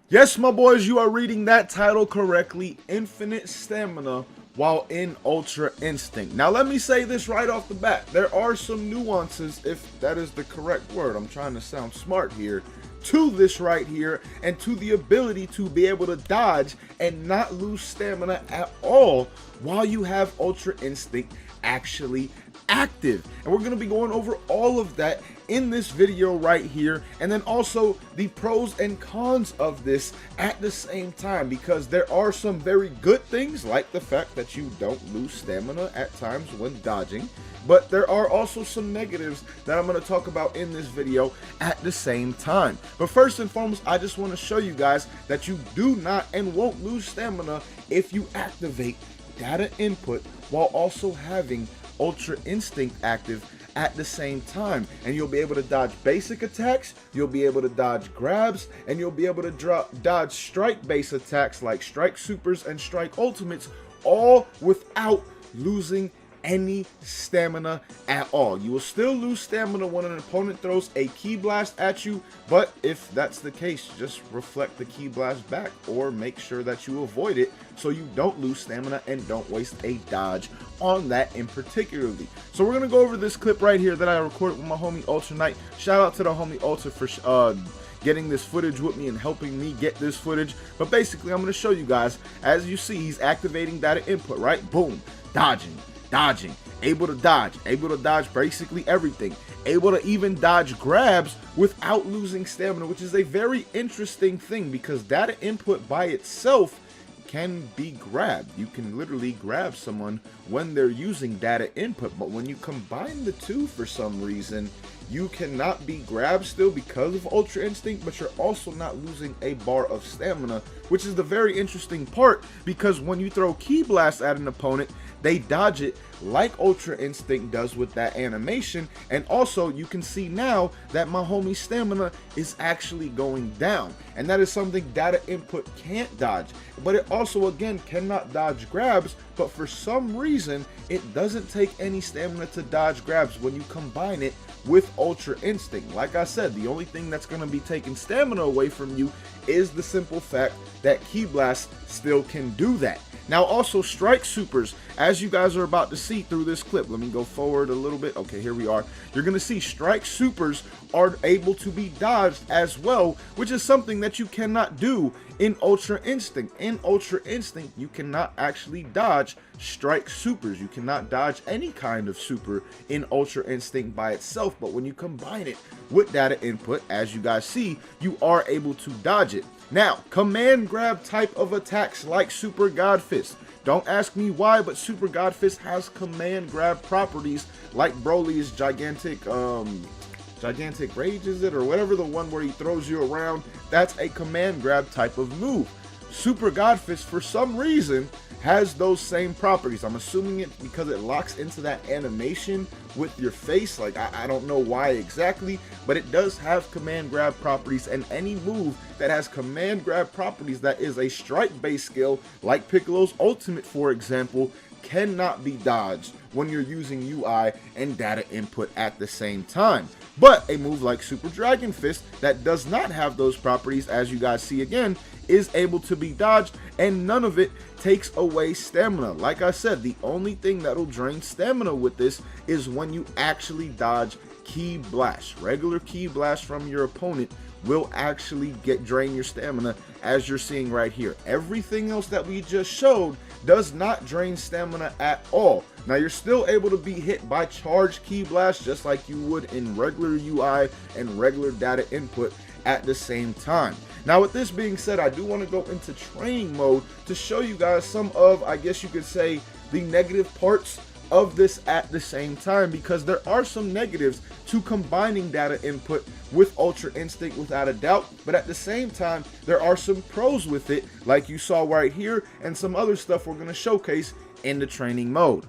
Yes, my boys, you are reading that title correctly. Infinite stamina while in Ultra Instinct. Now, let me say this right off the bat. There are some nuances, if that is the correct word. I'm trying to sound smart here. To this right here, and to the ability to be able to dodge and not lose stamina at all while you have Ultra Instinct actually active. And we're going to be going over all of that in this video right here, and then also the pros and cons of this at the same time, because there are some very good things like the fact that you don't lose stamina at times when dodging, but there are also some negatives that I'm going to talk about in this video at the same time. But first and foremost, I just want to show you guys that you do not and won't lose stamina if you activate data input while also having Ultra Instinct active at the same time. And you'll be able to dodge basic attacks, you'll be able to dodge grabs, and you'll be able to dodge strike base attacks like strike supers and strike ultimates, all without losing any stamina at all. You will still lose stamina when an opponent throws a ki blast at you, but if that's the case, just reflect the ki blast back or make sure that you avoid it so you don't lose stamina and don't waste a dodge on that in particularly. So we're gonna go over this clip right here that I recorded with my homie Ultra Knight. Shout out to the homie Ultra for getting this footage with me and helping me get this footage. But basically, I'm going to show you guys. As you see, he's activating data input, right? Boom, dodging, able to dodge basically everything, able to even dodge grabs without losing stamina, which is a very interesting thing because data input by itself can be grabbed. You can literally grab someone when they're using data input, but when you combine the two for some reason, you cannot be grabbed still because of Ultra Instinct, but you're also not losing a bar of stamina, which is the very interesting part, because when you throw Ki Blast at an opponent, they dodge it like Ultra Instinct does with that animation. And also you can see now that my homie's stamina is actually going down, and that is something data input can't dodge. But it also again cannot dodge grabs, but for some reason it doesn't take any stamina to dodge grabs when you combine it with Ultra Instinct. Like I said, the only thing that's going to be taking stamina away from you is the simple fact that Ki Blast still can do that. Now also strike supers, as you guys are about to see through this clip. Let me go forward a little bit. Okay, here we are. You're going to see strike supers are able to be dodged as well, which is something that you cannot do in Ultra Instinct. In Ultra Instinct, you cannot actually dodge strike supers. You cannot dodge any kind of super in Ultra Instinct by itself, but when you combine it with data input, as you guys see, you are able to dodge it. Now, command grab type of attacks like Super God Fist. Don't ask me why, but Super God Fist has command grab properties like Broly's gigantic rage, is it, or whatever, the one where he throws you around. That's a command grab type of move. Super God Fist, for some reason, has those same properties. I'm assuming it because it locks into that animation with your face. Like, I don't know why exactly, but it does have command grab properties, and any move that has command grab properties that is a strike base skill, like Piccolo's ultimate for example, cannot be dodged when you're using UI and data input at the same time. But a move like Super Dragon Fist that does not have those properties, as you guys see again, is able to be dodged, and none of it takes away stamina. Like I said, the only thing that'll drain stamina with this is when you actually dodge Ki Blast. Regular Ki Blast from your opponent will actually drain your stamina, as you're seeing right here. Everything else that we just showed does not drain stamina at all. Now, you're still able to be hit by charged Ki Blast just like you would in regular UI and regular data input at the same time. Now, with this being said, I do want to go into training mode to show you guys some of, I guess you could say, the negative parts of this at the same time, because there are some negatives to combining data input with Ultra Instinct without a doubt, but at the same time there are some pros with it, like you saw right here, and some other stuff we're going to showcase in the training mode.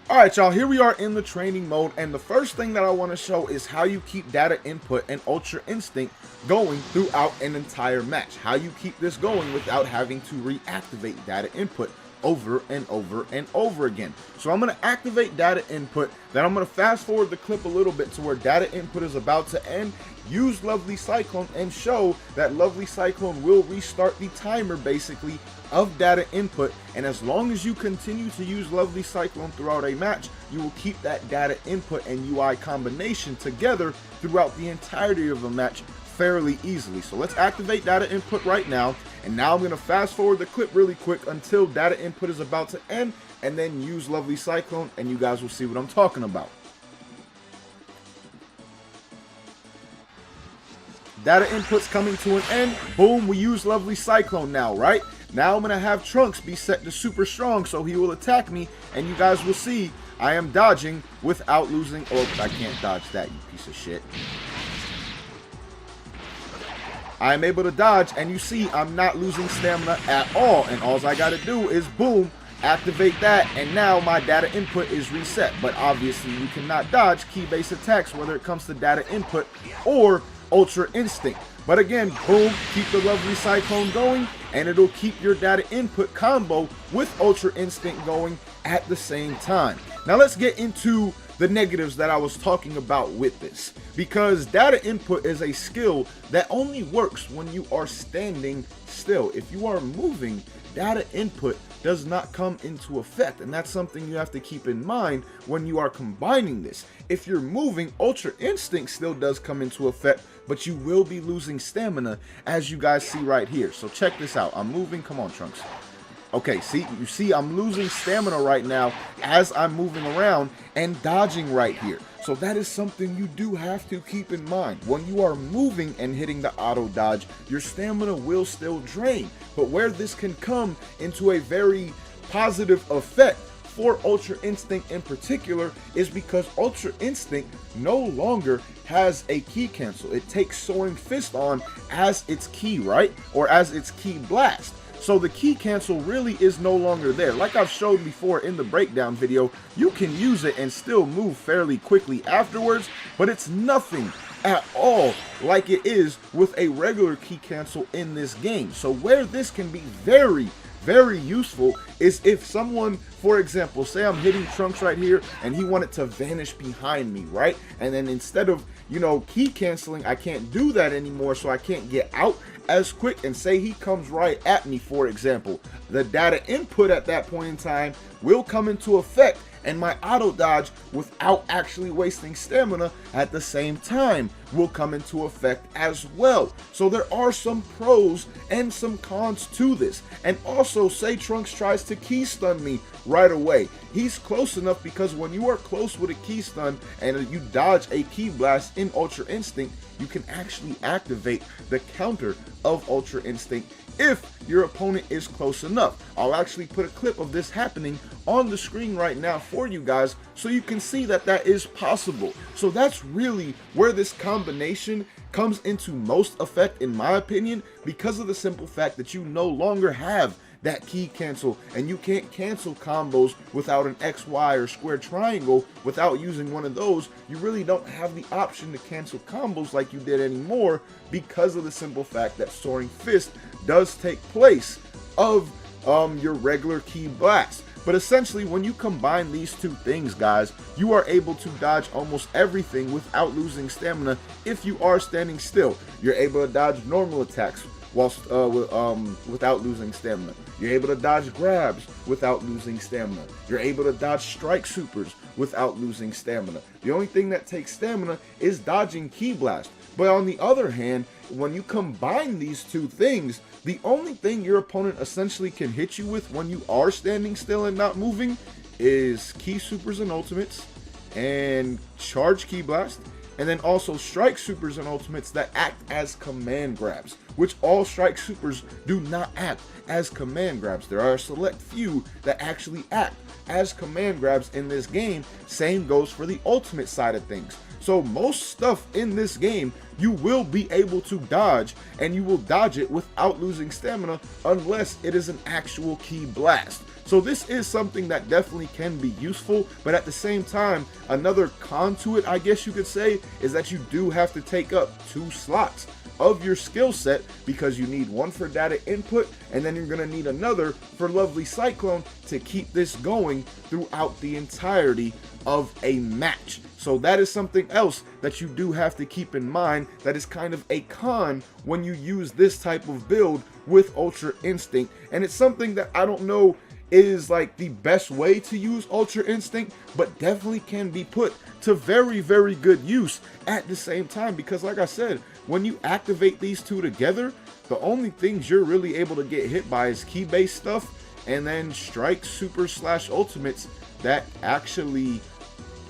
Alright y'all, here we are in the training mode, and the first thing that I want to show is how you keep data input and Ultra Instinct going throughout an entire match. How you keep this going without having to reactivate data input. over and over and over again. So I'm going to activate data input, then I'm going to fast forward the clip a little bit to where data input is about to end, use Lovely Cyclone, and show that Lovely Cyclone will restart the timer basically of data input. And as long as you continue to use Lovely Cyclone throughout a match, you will keep that data input and UI combination together throughout the entirety of the match fairly easily. So let's activate data input right now, and now I'm going to fast forward the clip really quick until data input is about to end, and then use Lovely Cyclone, and you guys will see what I'm talking about. Data input's coming to an end. Boom, we use Lovely Cyclone now, right? Now I'm going to have Trunks be set to super strong, so he will attack me, and you guys will see I am dodging without losing. Oh, I can't dodge that, you piece of shit. I am able to dodge, and you see I'm not losing stamina at all, and all I got to do is boom, activate that, and now my data input is reset. But obviously you cannot dodge key-based attacks, whether it comes to data input or Ultra Instinct. But again, boom, keep the Lovely Cyclone going, and it'll keep your data input combo with Ultra Instinct going at the same time. Now let's get into the negatives that I was talking about with this, because data input is a skill that only works when you are standing still. If you are moving, data input does not come into effect, and that's something you have to keep in mind when you are combining this. If you're moving, Ultra Instinct still does come into effect, but you will be losing stamina, as you guys see right here. So check this out. I'm moving. Come on, Trunks. Okay, see, you see I'm losing stamina right now as I'm moving around and dodging right here. So that is something you do have to keep in mind. When you are moving and hitting the auto dodge, your stamina will still drain. But where this can come into a very positive effect for Ultra Instinct in particular is because Ultra Instinct no longer has a key cancel. It takes Soaring Fist on as its key, right? Or as its key blast. So the key cancel really is no longer there. Like I've showed before in the breakdown video, you can use it and still move fairly quickly afterwards, but it's nothing at all like it is with a regular key cancel in this game. So where this can be very useful is if someone, for example, say I'm hitting Trunks right here and he wanted to vanish behind me, right? And then instead of, you know, key canceling, I can't do that anymore, so I can't get out as quick, and say he comes right at me, for example. The data input at that point in time will come into effect, and my auto dodge without actually wasting stamina at the same time will come into effect as well. So there are some pros and some cons to this. And also, say Trunks tries to key stun me right away. He's close enough, because when you are close with a key stun and you dodge a key blast in Ultra Instinct, you can actually activate the counter of Ultra Instinct if your opponent is close enough. I'll actually put a clip of this happening on the screen right now for you guys so you can see that that is possible. So that's really where this combination comes into most effect, in my opinion, because of the simple fact that you no longer have that key cancel, and you can't cancel combos without an X, Y, or square triangle. Without using one of those, you really don't have the option to cancel combos like you did anymore, because of the simple fact that Soaring Fist does take place of your regular key blast. But essentially, when you combine these two things, guys, you are able to dodge almost everything without losing stamina if you are standing still. You're able to dodge normal attacks whilst without losing stamina. You're able to dodge grabs without losing stamina. You're able to dodge strike supers without losing stamina. The only thing that takes stamina is dodging key blast. But on the other hand, when you combine these two things, the only thing your opponent essentially can hit you with when you are standing still and not moving is key supers and ultimates and charge key blast, and then also strike supers and ultimates that act as command grabs, which all strike supers do not act as command grabs. There are a select few that actually act as command grabs in this game. Same goes for the ultimate side of things. So most stuff in this game you will be able to dodge, and you will dodge it without losing stamina unless it is an actual key blast. So this is something that definitely can be useful, but at the same time, another con to it, I guess you could say, is that you do have to take up 2 slots of your skill set, because you need one for data input, and then you're going to need another for Lovely Cyclone to keep this going throughout the entirety of a match. So that is something else that you do have to keep in mind, that is kind of a con when you use this type of build with Ultra Instinct. And it's something that I don't know is like the best way to use Ultra Instinct, but definitely can be put to very, very good use at the same time, because like I said, when you activate these two together, the only things you're really able to get hit by is key based stuff, and then strike, super slash ultimates that actually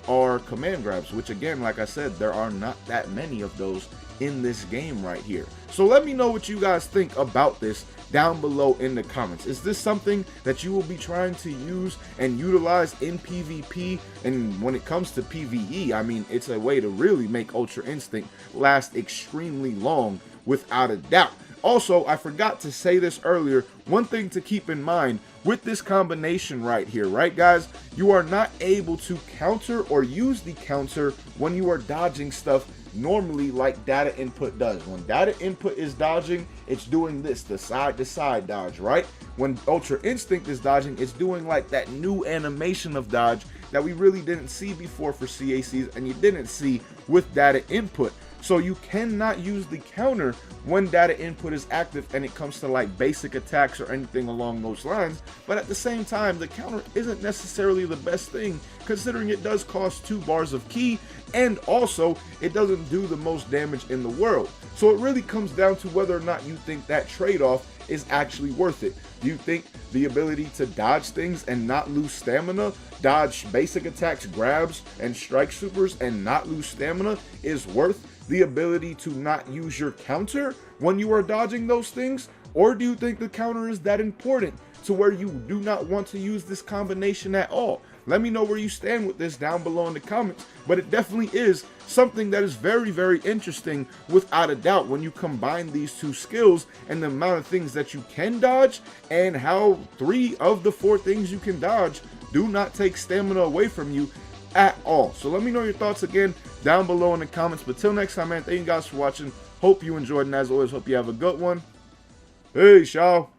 are command grabs, which again, like I said, there are not that many of those in this game right here. So let me know what you guys think about this down below in the comments. Is this something that you will be trying to use and utilize in PvP? And when it comes to PvE, I mean, it's a way to really make Ultra Instinct last extremely long, without a doubt. Also, I forgot to say this earlier, one thing to keep in mind with this combination right here, right guys, you are not able to counter or use the counter when you are dodging stuff normally like data input does. When data input is dodging, it's doing this, the side to side dodge, right? When Ultra Instinct is dodging, it's doing like that new animation of dodge that we really didn't see before for CACs, and you didn't see with data input. So you cannot use the counter when data input is active and it comes to like basic attacks or anything along those lines. But at the same time, the counter isn't necessarily the best thing, considering it does cost 2 bars of ki, and also it doesn't do the most damage in the world. So it really comes down to whether or not you think that trade-off is actually worth it. Do you think the ability to dodge things and not lose stamina, dodge basic attacks, grabs, and strike supers and not lose stamina is worth the ability to not use your counter when you are dodging those things? Or do you think the counter is that important to where you do not want to use this combination at all? Let me know where you stand with this down below in the comments, but it definitely is something that is very, very interesting without a doubt when you combine these two skills and the amount of things that you can dodge, and how 3 of the 4 things you can dodge do not take stamina away from you at all. So let me know your thoughts again down below in the comments. But till next time, man, thank you guys for watching. Hope you enjoyed, and as always, hope you have a good one. Peace, y'all.